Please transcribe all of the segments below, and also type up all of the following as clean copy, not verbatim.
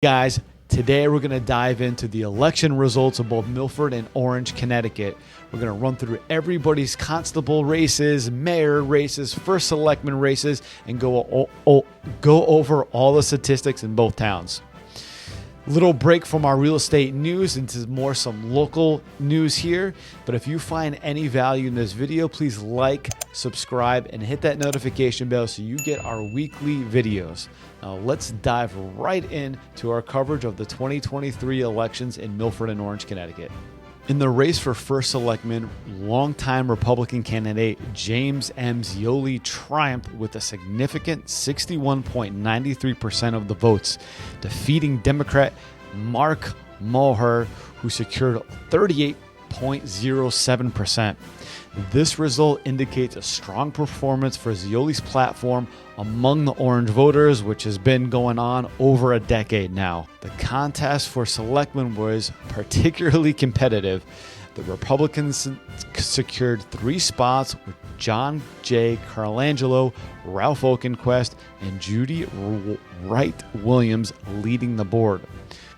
Guys, today we're going to dive into the election results of both Milford and Orange, Connecticut. We're going to run through everybody's constable races, mayor races, first selectman races, and go over all the statistics in both towns. Little break from our real estate news into more some local news here. But if you find any value in this video, please like, subscribe, and hit that notification bell so you get our weekly videos. Now let's dive right into our coverage of the 2023 elections in Milford and Orange, Connecticut. In the race for first selectman, longtime Republican candidate James M. Zioli triumphed with a significant 61.93% of the votes, defeating Democrat Mark Mulher, who secured 38.07%. This result indicates a strong performance for Zioli's platform among the Orange voters, which has been going on over a decade now. The contest for selectmen was particularly competitive. The Republicans secured 3 spots with John J. Carlangelo, Ralph Oakenquist, and Judy Wright Williams leading the board.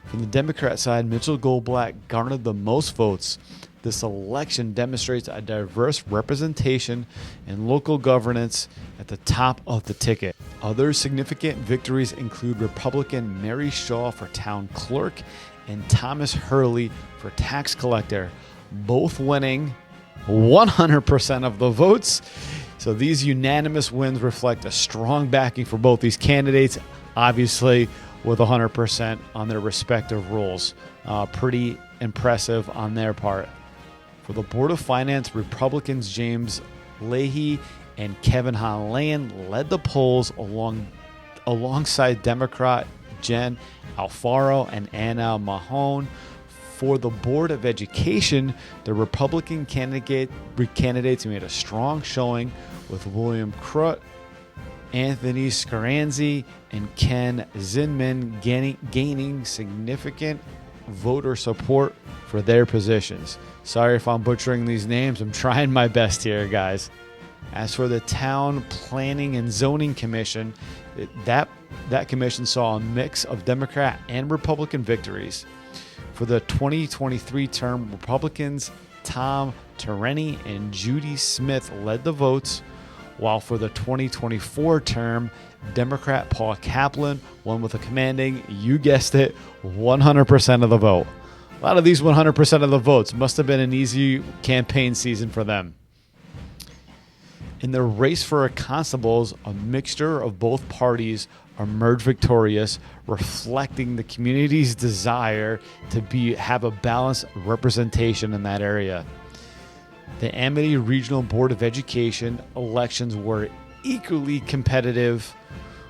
From the Democrat side, Mitchell Goldblatt garnered the most votes. This election demonstrates a diverse representation in local governance at the top of the ticket. Other significant victories include Republican Mary Shaw for town clerk and Thomas Hurley for tax collector, both winning 100% of the votes. So these unanimous wins reflect a strong backing for both these candidates, obviously with 100% on their respective roles. Pretty impressive on their part. For the Board of Finance, Republicans James Leahy and Kevin Holland led the polls alongside Democrat Jen Alfaro and Anna Mahone. For the Board of Education, the Republican candidates made a strong showing with William Crut, Anthony Scaranzi, and Ken Zinman gaining significant voter support for their positions. Sorry if I'm butchering these names. I'm trying my best here, guys. As for the Town Planning and Zoning Commission, that commission saw a mix of Democrat and Republican victories. For the 2023 term, Republicans Tom Tereni and Judy Smith led the votes, while for the 2024 term, Democrat Paul Kaplan won with a commanding, you guessed it, 100% of the vote. A lot of these 100% of the votes must have been an easy campaign season for them. In the race for constables, a mixture of both parties emerged victorious, reflecting the community's desire to have a balanced representation in that area. The Amity Regional Board of Education elections were equally competitive,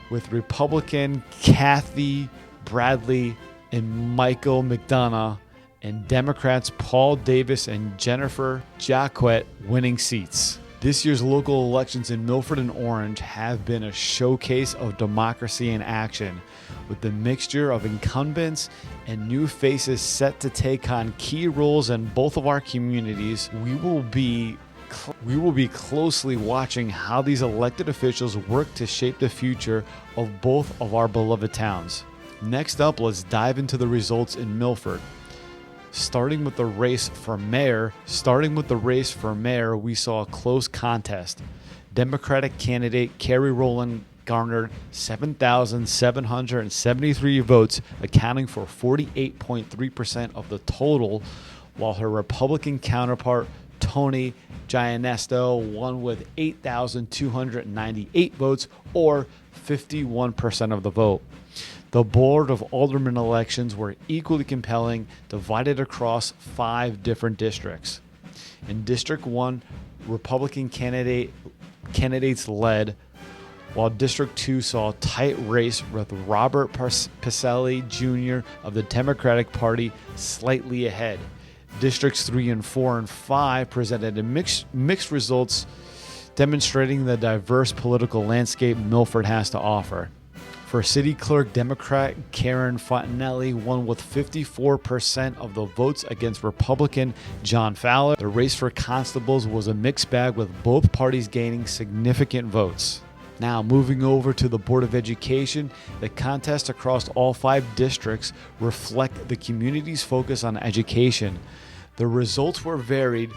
with Republican Kathy Bradley and Michael McDonough and Democrats Paul Davis and Jennifer Jacquet winning seats. This year's local elections in Milford and Orange have been a showcase of democracy in action, with the mixture of incumbents and new faces set to take on key roles in both of our communities. We will be closely watching how these elected officials work to shape the future of both of our beloved towns. Next up, let's dive into the results in Milford. Starting with the race for mayor, we saw a close contest. Democratic candidate Carrie Rowland garnered 7,773 votes, accounting for 48.3% of the total, while her Republican counterpart Tony Gianesto won with 8,298 votes, or 51% of the vote. The Board of Aldermen elections were equally compelling, divided across 5 different districts. In District 1, Republican candidates led, while District 2 saw a tight race with Robert Pacelli Jr. of the Democratic Party slightly ahead. Districts 3 and 4 and 5 presented mixed results, demonstrating the diverse political landscape Milford has to offer. For City Clerk, Democrat Karen Fontanelli won with 54% of the votes against Republican John Fowler. The race for constables was a mixed bag, with both parties gaining significant votes. Now, moving over to the Board of Education, the contest across all 5 districts reflect the community's focus on education. The results were varied,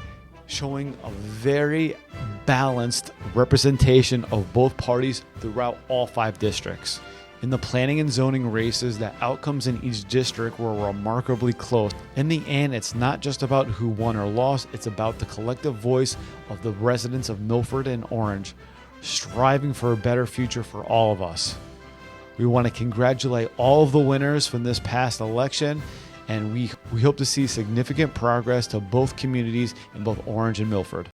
showing a very balanced representation of both parties throughout all 5 districts. In the planning and zoning races, the outcomes in each district were remarkably close. In the end, it's not just about who won or lost, it's about the collective voice of the residents of Milford and Orange, striving for a better future for all of us. We want to congratulate all of the winners from this past election, and we hope to see significant progress to both communities in both Orange and Milford.